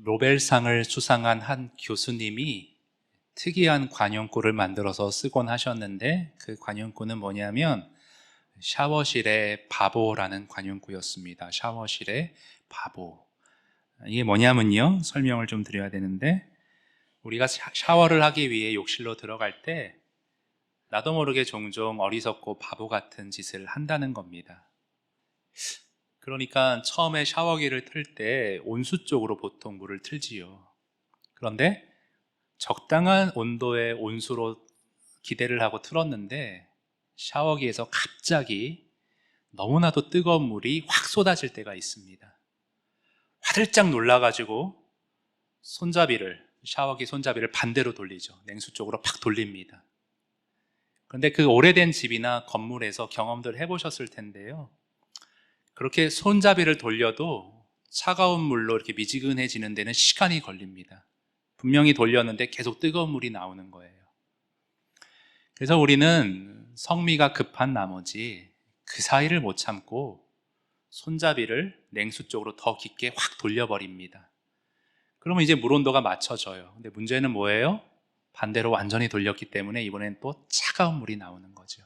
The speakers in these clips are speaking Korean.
노벨상을 수상한 한 교수님이 특이한 관용구를 만들어서 쓰곤 하셨는데, 그 관용구는 뭐냐면 샤워실의 바보라는 관용구였습니다. 샤워실의 바보. 이게 뭐냐면요, 설명을 좀 드려야 되는데, 우리가 샤워를 하기 위해 욕실로 들어갈 때 나도 모르게 종종 어리석고 바보 같은 짓을 한다는 겁니다. 그러니까 처음에 샤워기를 틀 때 온수 쪽으로 보통 물을 틀지요. 그런데 적당한 온도의 온수로 기대를 하고 틀었는데 샤워기에서 갑자기 너무나도 뜨거운 물이 확 쏟아질 때가 있습니다. 화들짝 놀라가지고 샤워기 손잡이를 반대로 돌리죠. 냉수 쪽으로 팍 돌립니다. 그런데 그 오래된 집이나 건물에서 경험들 해보셨을 텐데요, 그렇게 손잡이를 돌려도 차가운 물로 이렇게 미지근해지는 데는 시간이 걸립니다. 분명히 돌렸는데 계속 뜨거운 물이 나오는 거예요. 그래서 우리는 성미가 급한 나머지 그 사이를 못 참고 손잡이를 냉수 쪽으로 더 깊게 확 돌려버립니다. 그러면 이제 물 온도가 맞춰져요. 근데 문제는 뭐예요? 반대로 완전히 돌렸기 때문에 이번엔 또 차가운 물이 나오는 거죠.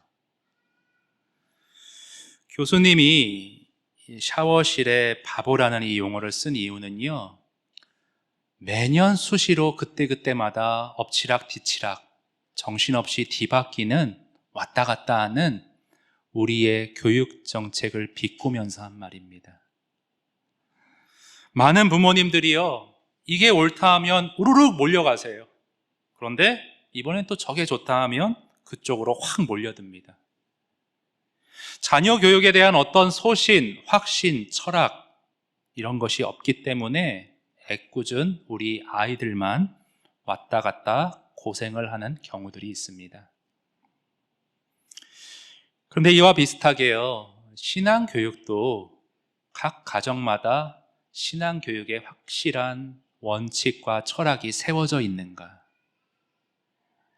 교수님이 샤워실에 바보라는 이 용어를 쓴 이유는요, 매년 수시로 그때그때마다 엎치락 뒤치락 정신없이 뒤바뀌는 왔다 갔다 하는 우리의 교육 정책을 비꼬면서 한 말입니다. 많은 부모님들이요, 이게 옳다 하면 우르르 몰려가세요. 그런데 이번엔 또 저게 좋다 하면 그쪽으로 확 몰려듭니다. 자녀 교육에 대한 어떤 소신, 확신, 철학 이런 것이 없기 때문에 애꿎은 우리 아이들만 왔다 갔다 고생을 하는 경우들이 있습니다. 그런데 이와 비슷하게요, 신앙교육도 각 가정마다 신앙교육의 확실한 원칙과 철학이 세워져 있는가?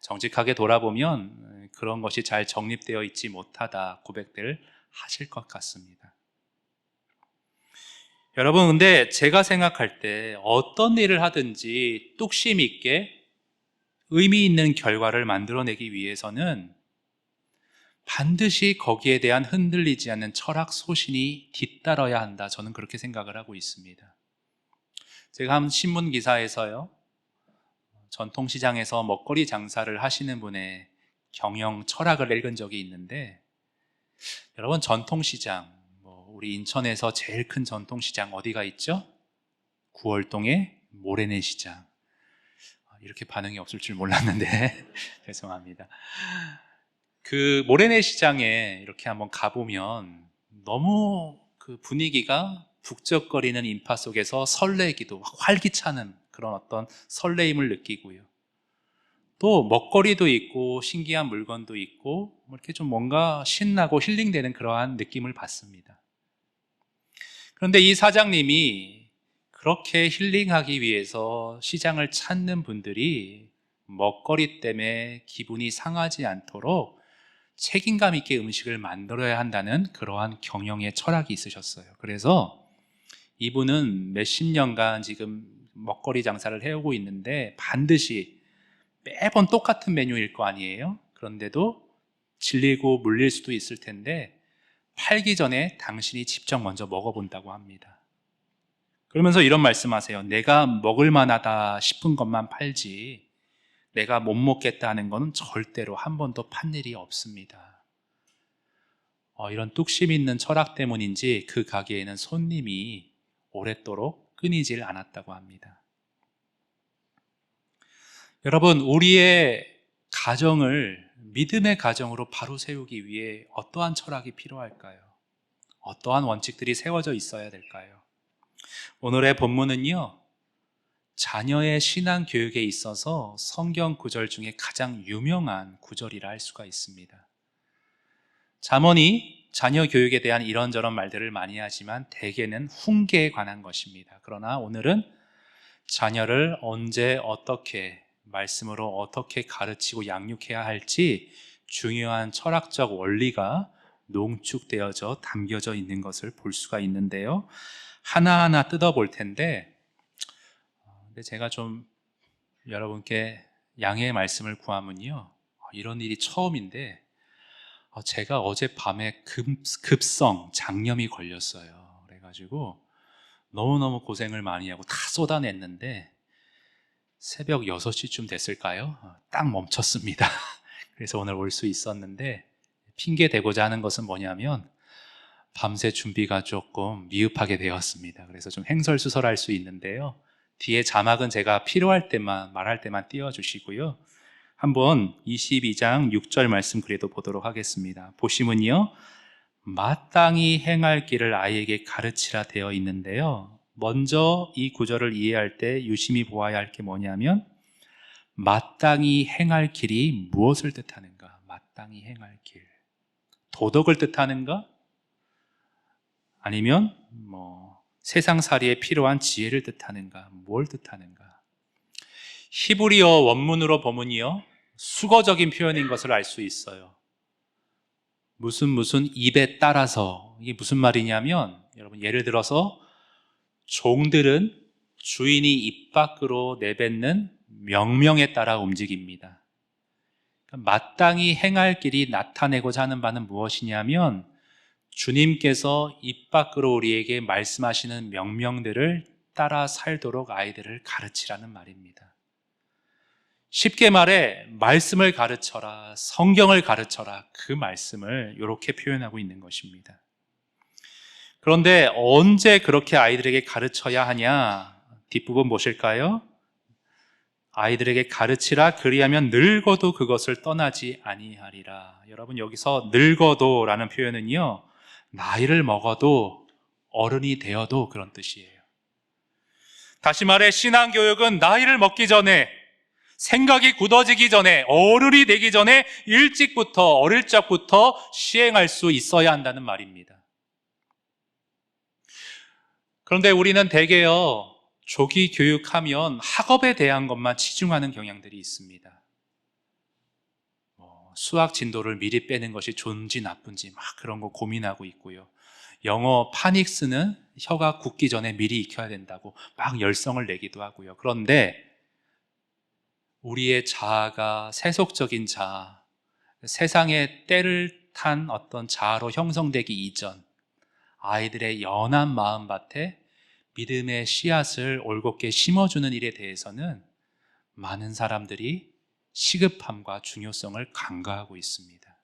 정직하게 돌아보면 그런 것이 잘 정립되어 있지 못하다 고백들 하실 것 같습니다. 여러분, 근데 제가 생각할 때 어떤 일을 하든지 뚝심 있게 의미 있는 결과를 만들어내기 위해서는 반드시 거기에 대한 흔들리지 않는 철학 소신이 뒤따라야 한다, 저는 그렇게 생각을 하고 있습니다. 제가 한 신문 기사에서요, 전통시장에서 먹거리 장사를 하시는 분의 경영 철학을 읽은 적이 있는데, 여러분, 전통시장, 우리 인천에서 제일 큰 전통시장 어디가 있죠? 구월동의 모래내 시장. 이렇게 반응이 없을 줄 몰랐는데 죄송합니다. 그 모래내 시장에 이렇게 한번 가보면 너무 그 분위기가 북적거리는 인파 속에서 설레기도, 활기차는 그런 어떤 설레임을 느끼고요, 또 먹거리도 있고 신기한 물건도 있고 이렇게 좀 뭔가 신나고 힐링되는 그러한 느낌을 받습니다. 그런데 이 사장님이 그렇게 힐링하기 위해서 시장을 찾는 분들이 먹거리 때문에 기분이 상하지 않도록 책임감 있게 음식을 만들어야 한다는 그러한 경영의 철학이 있으셨어요. 그래서 이분은 몇십 년간 지금 먹거리 장사를 해오고 있는데 반드시 매번 똑같은 메뉴일 거 아니에요? 그런데도 질리고 물릴 수도 있을 텐데 팔기 전에 당신이 직접 먼저 먹어본다고 합니다. 그러면서 이런 말씀하세요. 내가 먹을 만하다 싶은 것만 팔지 내가 못 먹겠다는 것은 절대로 한 번도 판 일이 없습니다. 이런 뚝심 있는 철학 때문인지 그 가게에는 손님이 오랫도록 끊이질 않았다고 합니다. 여러분, 우리의 가정을 믿음의 가정으로 바로 세우기 위해 어떠한 철학이 필요할까요? 어떠한 원칙들이 세워져 있어야 될까요? 오늘의 본문은요, 자녀의 신앙 교육에 있어서 성경 구절 중에 가장 유명한 구절이라 할 수가 있습니다. 잠언이 자녀 교육에 대한 이런저런 말들을 많이 하지만 대개는 훈계에 관한 것입니다. 그러나 오늘은 자녀를 언제 어떻게, 말씀으로 어떻게 가르치고 양육해야 할지 중요한 철학적 원리가 농축되어져 담겨져 있는 것을 볼 수가 있는데요, 하나하나 뜯어볼 텐데 근데 제가 좀 여러분께 양해의 말씀을 구하면요, 이런 일이 처음인데 제가 어젯밤에 급성 장염이 걸렸어요. 그래가지고 너무너무 고생을 많이 하고 다 쏟아냈는데 새벽 6시쯤 됐을까요? 딱 멈췄습니다. 그래서 오늘 올 수 있었는데, 핑계 대고자 하는 것은 뭐냐면 밤새 준비가 조금 미흡하게 되었습니다. 그래서 좀 횡설수설할 수 있는데요, 뒤에 자막은 제가 필요할 때만, 말할 때만 띄워주시고요. 한번 22장 6절 말씀 그래도 보도록 하겠습니다. 보시면요, 마땅히 행할 길을 아이에게 가르치라 되어 있는데요, 먼저 이 구절을 이해할 때 유심히 보아야 할 게 뭐냐면, 마땅히 행할 길이 무엇을 뜻하는가? 마땅히 행할 길, 도덕을 뜻하는가? 아니면 세상살이에 필요한 지혜를 뜻하는가? 뭘 뜻하는가? 히브리어 원문으로 보면요, 수거적인 표현인 것을 알 수 있어요. 무슨 입에 따라서. 이게 무슨 말이냐면, 여러분 예를 들어서 종들은 주인이 입 밖으로 내뱉는 명령에 따라 움직입니다. 마땅히 행할 길이 나타내고자 하는 바는 무엇이냐면, 주님께서 입 밖으로 우리에게 말씀하시는 명령들을 따라 살도록 아이들을 가르치라는 말입니다. 쉽게 말해 말씀을 가르쳐라, 성경을 가르쳐라, 그 말씀을 이렇게 표현하고 있는 것입니다. 그런데 언제 그렇게 아이들에게 가르쳐야 하냐? 뒷부분 보실까요? 아이들에게 가르치라, 그리하면 늙어도 그것을 떠나지 아니하리라. 여러분 여기서 늙어도 라는 표현은요, 나이를 먹어도, 어른이 되어도 그런 뜻이에요. 다시 말해 신앙교육은 나이를 먹기 전에, 생각이 굳어지기 전에, 어른이 되기 전에 일찍부터, 어릴 적부터 시행할 수 있어야 한다는 말입니다. 그런데 우리는 대개요, 조기 교육하면 학업에 대한 것만 치중하는 경향들이 있습니다. 수학 진도를 미리 빼는 것이 좋은지 나쁜지 막 그런 거 고민하고 있고요. 영어 파닉스는 혀가 굳기 전에 미리 익혀야 된다고 막 열성을 내기도 하고요. 그런데 우리의 자아가 세속적인 자아, 세상의 때를 탄 어떤 자아로 형성되기 이전, 아이들의 연한 마음밭에 믿음의 씨앗을 올곧게 심어주는 일에 대해서는 많은 사람들이 시급함과 중요성을 간과하고 있습니다.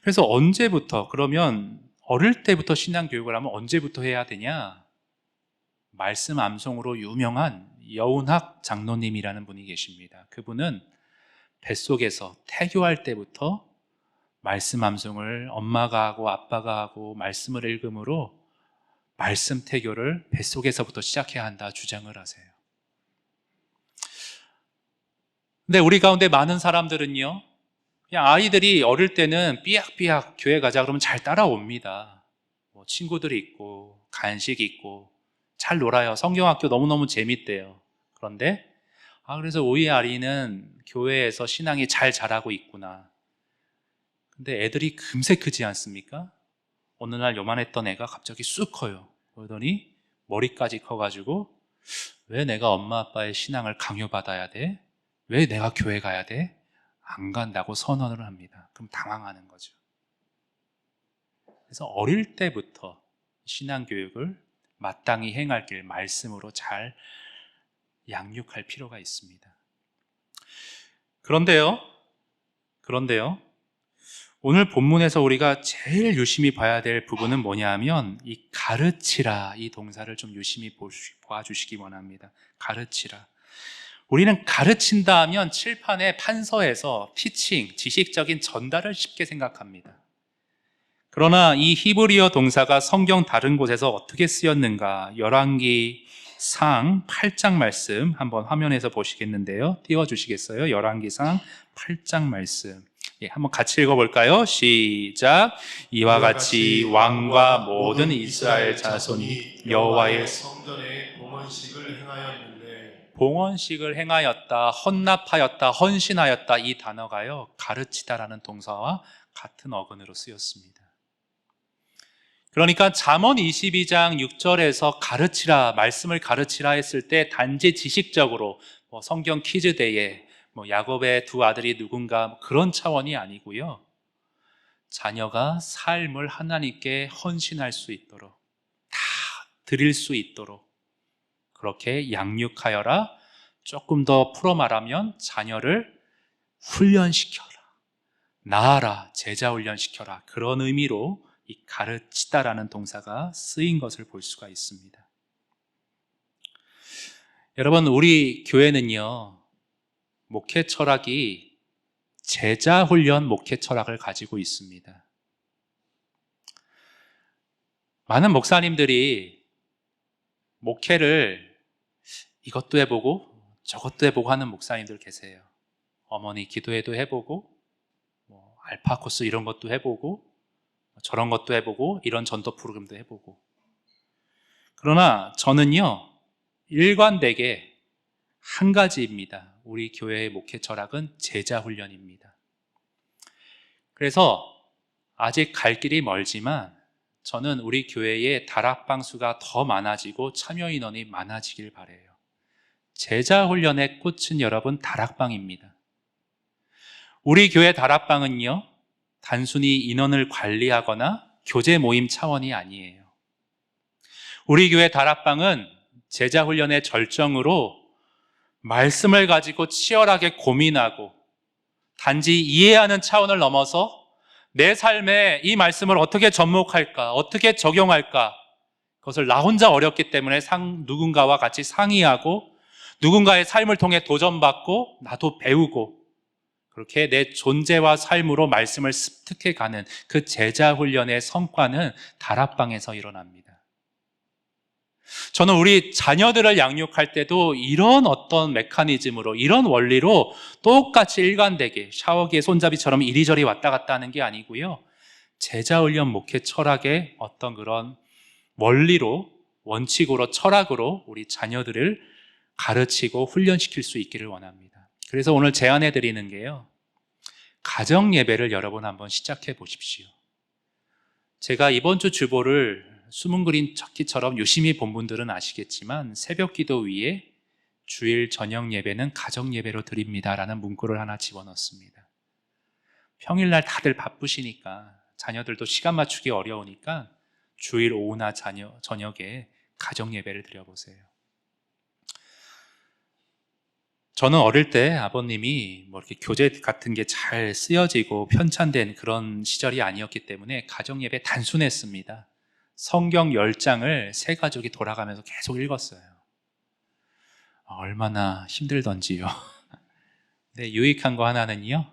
그래서 언제부터, 그러면 어릴 때부터 신앙교육을 하면 언제부터 해야 되냐? 말씀 암송으로 유명한 여운학 장로님이라는 분이 계십니다. 그분은 뱃속에서 태교할 때부터 말씀 암송을 엄마가 하고 아빠가 하고 말씀을 읽음으로 말씀 태교를 뱃속에서부터 시작해야 한다 주장을 하세요. 근데 우리 가운데 많은 사람들은요, 그냥 아이들이 어릴 때는 삐약삐약 교회 가자 그러면 잘 따라옵니다. 친구들이 있고 간식이 있고 잘 놀아요. 성경학교 너무너무 재밌대요. 그런데 그래서 우리 아이는 교회에서 신앙이 잘 자라고 있구나. 근데 애들이 금세 크지 않습니까? 어느 날 요만했던 애가 갑자기 쑥 커요. 그러더니 머리까지 커가지고, 왜 내가 엄마 아빠의 신앙을 강요받아야 돼? 왜 내가 교회 가야 돼? 안 간다고 선언을 합니다. 그럼 당황하는 거죠. 그래서 어릴 때부터 신앙교육을 마땅히 행할 길, 말씀으로 잘 양육할 필요가 있습니다. 그런데요, 오늘 본문에서 우리가 제일 유심히 봐야 될 부분은 뭐냐 하면, 이 가르치라, 이 동사를 좀 유심히 봐주시기 원합니다. 가르치라. 우리는 가르친다 하면 칠판에 판서에서 티칭, 지식적인 전달을 쉽게 생각합니다. 그러나 이 히브리어 동사가 성경 다른 곳에서 어떻게 쓰였는가, 열왕기상 8장 말씀 한번 화면에서 보시겠는데요, 띄워주시겠어요? 열왕기상 8장 말씀 한번 같이 읽어볼까요? 시작. 이와 같이 왕과 모든 이스라엘 자손이 여호와의 성전에 봉헌식을 행하였는데, 봉헌식을 행하였다, 헌납하였다, 헌신하였다, 이 단어가요, 가르치다라는 동사와 같은 어근으로 쓰였습니다. 그러니까 잠언 22장 6절에서 가르치라, 말씀을 가르치라 했을 때 단지 지식적으로 성경 퀴즈 대회, 야곱의 두 아들이 누군가 그런 차원이 아니고요. 자녀가 삶을 하나님께 헌신할 수 있도록, 다 드릴 수 있도록 그렇게 양육하여라. 조금 더 풀어 말하면 자녀를 훈련시켜라, 낳아라, 제자 훈련시켜라. 그런 의미로 이 가르치다라는 동사가 쓰인 것을 볼 수가 있습니다. 여러분, 우리 교회는요, 목회 철학이 제자 훈련 목회 철학을 가지고 있습니다. 많은 목사님들이 목회를 이것도 해보고 저것도 해보고 하는 목사님들 계세요. 어머니 기도회도 해보고 알파 코스 이런 것도 해보고 저런 것도 해보고 이런 전도 프로그램도 해보고. 그러나 저는요, 일관되게 한 가지입니다. 우리 교회의 목회 철학은 제자 훈련입니다. 그래서 아직 갈 길이 멀지만 저는 우리 교회의 다락방 수가 더 많아지고 참여 인원이 많아지길 바라요. 제자 훈련의 꽃은 여러분 다락방입니다. 우리 교회 다락방은요, 단순히 인원을 관리하거나 교제 모임 차원이 아니에요. 우리 교회 다락방은 제자 훈련의 절정으로 말씀을 가지고 치열하게 고민하고 단지 이해하는 차원을 넘어서 내 삶에 이 말씀을 어떻게 접목할까, 어떻게 적용할까, 그것을 나 혼자 어렵기 때문에 누군가와 같이 상의하고 누군가의 삶을 통해 도전받고 나도 배우고 그렇게 내 존재와 삶으로 말씀을 습득해가는 그 제자 훈련의 성과는 다락방에서 일어납니다. 저는 우리 자녀들을 양육할 때도 이런 어떤 메커니즘으로, 이런 원리로 똑같이 일관되게 샤워기의 손잡이처럼 이리저리 왔다 갔다 하는 게 아니고요, 제자 훈련 목회 철학의 어떤 그런 원리로, 원칙으로, 철학으로 우리 자녀들을 가르치고 훈련시킬 수 있기를 원합니다. 그래서 오늘 제안해 드리는 게요, 가정 예배를 여러분 한번 시작해 보십시오. 제가 이번 주 주보를 숨은 그림 찾기처럼 유심히 본 분들은 아시겠지만 새벽 기도 위에 주일 저녁 예배는 가정 예배로 드립니다라는 문구를 하나 집어넣습니다. 평일날 다들 바쁘시니까 자녀들도 시간 맞추기 어려우니까 주일 오후나 저녁에 가정 예배를 드려보세요. 저는 어릴 때 아버님이 이렇게 교재 같은 게 잘 쓰여지고 편찬된 그런 시절이 아니었기 때문에 가정 예배 단순했습니다. 성경 10장을 세 가족이 돌아가면서 계속 읽었어요. 얼마나 힘들던지요. 근데 유익한 거 하나는요,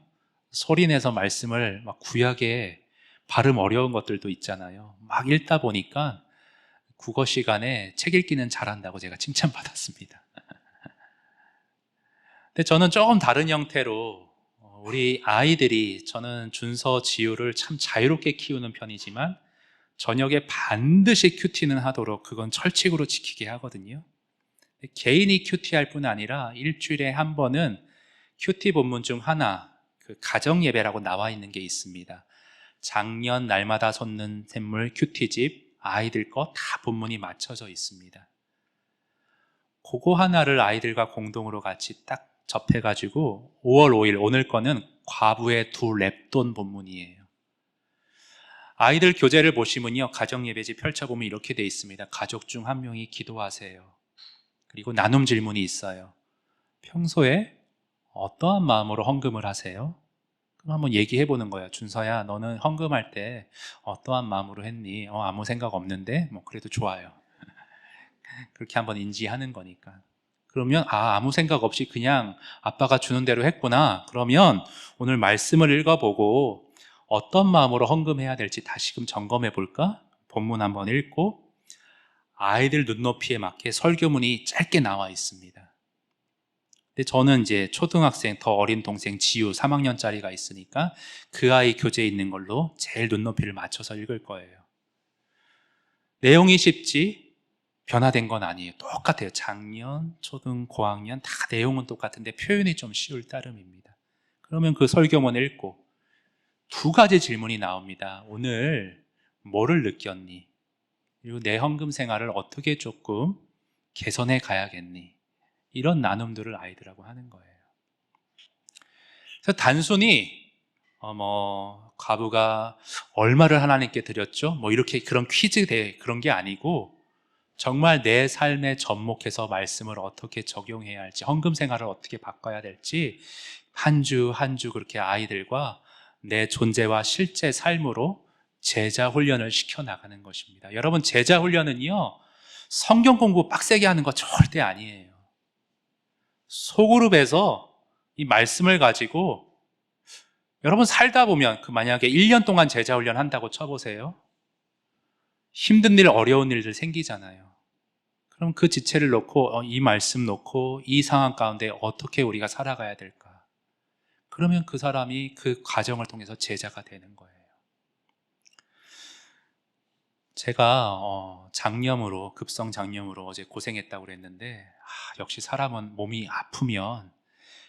소리내서 말씀을 막 구약에 발음 어려운 것들도 있잖아요. 막 읽다 보니까 국어 시간에 책 읽기는 잘한다고 제가 칭찬받았습니다. 근데 저는 조금 다른 형태로 우리 아이들이, 저는 준서, 지우를 참 자유롭게 키우는 편이지만 저녁에 반드시 큐티는 하도록 그건 철칙으로 지키게 하거든요. 개인이 큐티할 뿐 아니라 일주일에 한 번은 큐티 본문 중 하나, 그 가정 예배라고 나와 있는 게 있습니다. 작년 날마다 솟는 샘물 큐티집, 아이들 거 다 본문이 맞춰져 있습니다. 그거 하나를 아이들과 공동으로 같이 딱 접해가지고 5월 5일 오늘 거는 과부의 두 랩돈 본문이에요. 아이들 교재를 보시면요, 가정예배지 펼쳐보면 이렇게 돼 있습니다. 가족 중 한 명이 기도하세요. 그리고 나눔 질문이 있어요. 평소에 어떠한 마음으로 헌금을 하세요? 그럼 한번 얘기해보는 거예요. 준서야, 너는 헌금할 때 어떠한 마음으로 했니? 아무 생각 없는데? 그래도 좋아요. 그렇게 한번 인지하는 거니까. 그러면 아무 생각 없이 그냥 아빠가 주는 대로 했구나. 그러면 오늘 말씀을 읽어보고 어떤 마음으로 헌금해야 될지 다시금 점검해 볼까? 본문 한번 읽고 아이들 눈높이에 맞게 설교문이 짧게 나와 있습니다. 근데 저는 이제 초등학생, 더 어린 동생 지우 3학년짜리가 있으니까 그 아이 교재에 있는 걸로 제일 눈높이를 맞춰서 읽을 거예요. 내용이 쉽지 변화된 건 아니에요. 똑같아요. 작년, 초등, 고학년 다 내용은 똑같은데 표현이 좀 쉬울 따름입니다. 그러면 그 설교문 읽고 두 가지 질문이 나옵니다. 오늘 뭐를 느꼈니? 그리고 내 헌금 생활을 어떻게 조금 개선해 가야겠니? 이런 나눔들을 아이들하고 하는 거예요. 그래서 단순히 과부가 얼마를 하나님께 드렸죠? 뭐 이렇게 그런 퀴즈 그런 게 아니고 정말 내 삶에 접목해서 말씀을 어떻게 적용해야 할지, 헌금 생활을 어떻게 바꿔야 될지 한 주 한 주 그렇게 아이들과 내 존재와 실제 삶으로 제자 훈련을 시켜 나가는 것입니다. 여러분, 제자 훈련은요, 성경 공부 빡세게 하는 거 절대 아니에요. 소그룹에서 이 말씀을 가지고 여러분 살다 보면 만약에 1년 동안 제자 훈련 한다고 쳐보세요. 힘든 일, 어려운 일들 생기잖아요. 그럼 그 지체를 놓고 이 말씀 놓고 이 상황 가운데 어떻게 우리가 살아가야 될까? 그러면 그 사람이 그 과정을 통해서 제자가 되는 거예요. 제가 장염으로, 급성 장염으로 어제 고생했다고 그랬는데 역시 사람은 몸이 아프면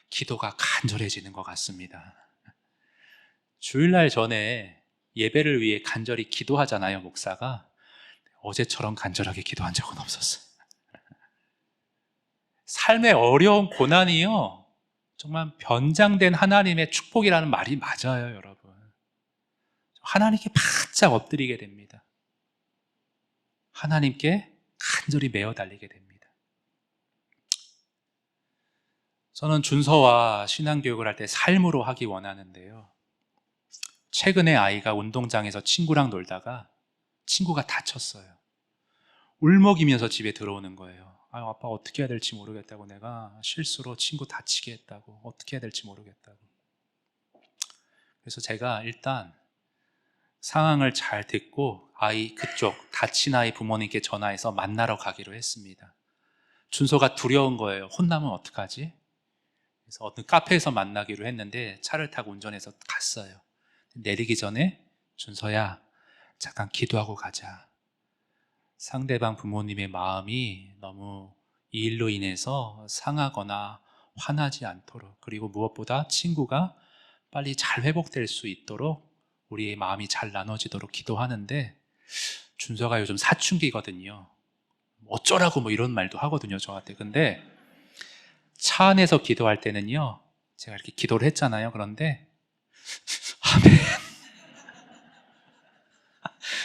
기도가 간절해지는 것 같습니다. 주일날 전에 예배를 위해 간절히 기도하잖아요, 목사가. 어제처럼 간절하게 기도한 적은 없었어요. 삶의 어려운 고난이요, 정말 변장된 하나님의 축복이라는 말이 맞아요, 여러분. 하나님께 바짝 엎드리게 됩니다. 하나님께 간절히 매어 달리게 됩니다. 저는 준서와 신앙교육을 할 때 삶으로 하기 원하는데요. 최근에 아이가 운동장에서 친구랑 놀다가 친구가 다쳤어요. 울먹이면서 집에 들어오는 거예요. 아빠 어떻게 해야 될지 모르겠다고, 내가 실수로 친구 다치게 했다고, 어떻게 해야 될지 모르겠다고. 그래서 제가 일단 상황을 잘 듣고 아이 그쪽 다친 아이 부모님께 전화해서 만나러 가기로 했습니다. 준서가 두려운 거예요. 혼나면 어떡하지? 그래서 어떤 카페에서 만나기로 했는데 차를 타고 운전해서 갔어요. 내리기 전에 준서야, 잠깐 기도하고 가자. 상대방 부모님의 마음이 너무 이 일로 인해서 상하거나 화나지 않도록, 그리고 무엇보다 친구가 빨리 잘 회복될 수 있도록 우리의 마음이 잘 나눠지도록 기도하는데, 준서가 요즘 사춘기거든요. 어쩌라고 뭐 이런 말도 하거든요, 저한테. 근데 차 안에서 기도할 때는요, 제가 이렇게 기도를 했잖아요. 그런데 아멘,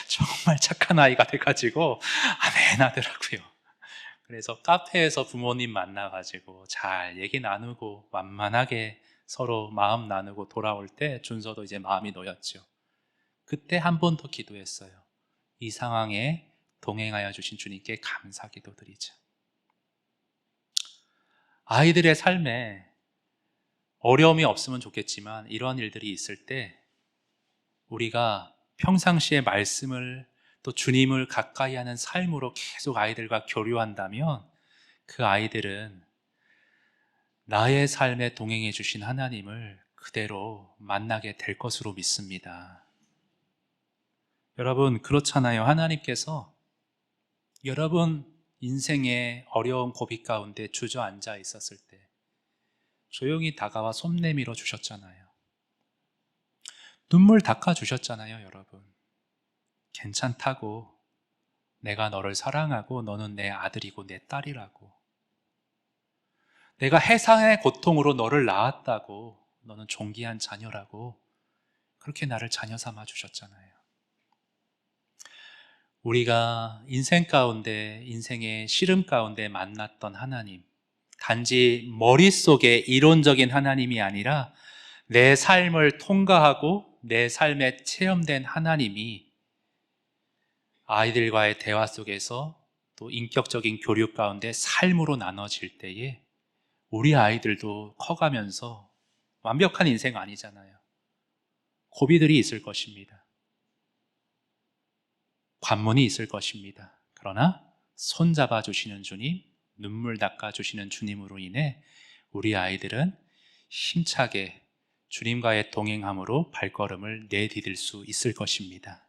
정말 착한 아이가 돼가지고 아멘 하더라고요. 그래서 카페에서 부모님 만나가지고 잘 얘기 나누고 완만하게 서로 마음 나누고 돌아올 때 준서도 이제 마음이 놓였죠. 그때 한 번 더 기도했어요. 이 상황에 동행하여 주신 주님께 감사 기도드리자. 아이들의 삶에 어려움이 없으면 좋겠지만 이런 일들이 있을 때 우리가 평상시에 말씀을, 또 주님을 가까이 하는 삶으로 계속 아이들과 교류한다면 그 아이들은 나의 삶에 동행해 주신 하나님을 그대로 만나게 될 것으로 믿습니다. 여러분, 그렇잖아요. 하나님께서 여러분 인생의 어려운 고비 가운데 주저앉아 있었을 때 조용히 다가와 손 내밀어 주셨잖아요. 눈물 닦아 주셨잖아요, 여러분. 괜찮다고, 내가 너를 사랑하고 너는 내 아들이고 내 딸이라고, 내가 해상의 고통으로 너를 낳았다고, 너는 존귀한 자녀라고, 그렇게 나를 자녀 삼아 주셨잖아요. 우리가 인생 가운데, 인생의 시름 가운데 만났던 하나님, 단지 머릿속에 이론적인 하나님이 아니라 내 삶을 통과하고 내 삶에 체험된 하나님이 아이들과의 대화 속에서 또 인격적인 교류 가운데 삶으로 나눠질 때에 우리 아이들도 커가면서 완벽한 인생 아니잖아요. 고비들이 있을 것입니다. 관문이 있을 것입니다. 그러나 손잡아 주시는 주님, 눈물 닦아 주시는 주님으로 인해 우리 아이들은 힘차게 주님과의 동행함으로 발걸음을 내디딜 수 있을 것입니다.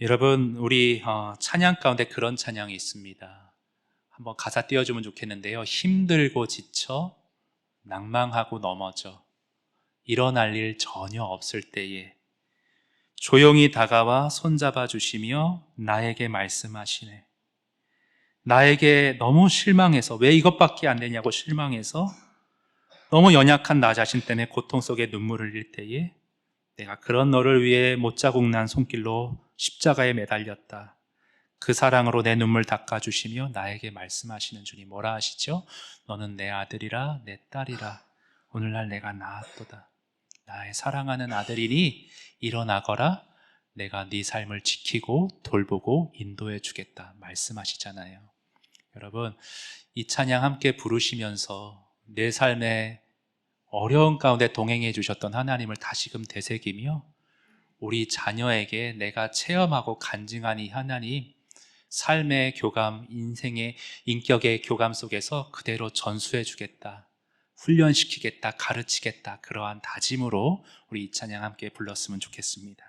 여러분, 우리 찬양 가운데 그런 찬양이 있습니다. 한번 가사 띄워주면 좋겠는데요. 힘들고 지쳐 낭망하고 넘어져 일어날 일 전혀 없을 때에 조용히 다가와 손잡아 주시며 나에게 말씀하시네. 나에게 너무 실망해서, 왜 이것밖에 안 되냐고 실망해서 너무 연약한 나 자신 때문에 고통 속에 눈물을 흘릴 때에 내가 그런 너를 위해 못자국 난 손길로 십자가에 매달렸다. 그 사랑으로 내 눈물 닦아주시며 나에게 말씀하시는 주님, 뭐라 하시죠? 너는 내 아들이라 내 딸이라 오늘날 내가 낳았도다. 나의 사랑하는 아들이니 일어나거라. 내가 네 삶을 지키고 돌보고 인도해 주겠다 말씀하시잖아요. 여러분, 이 찬양 함께 부르시면서 내 삶에 어려운 가운데 동행해 주셨던 하나님을 다시금 되새기며 우리 자녀에게 내가 체험하고 간증한 이 하나님, 삶의 교감, 인생의 인격의 교감 속에서 그대로 전수해 주겠다, 훈련시키겠다, 가르치겠다, 그러한 다짐으로 우리 이 찬양 함께 불렀으면 좋겠습니다.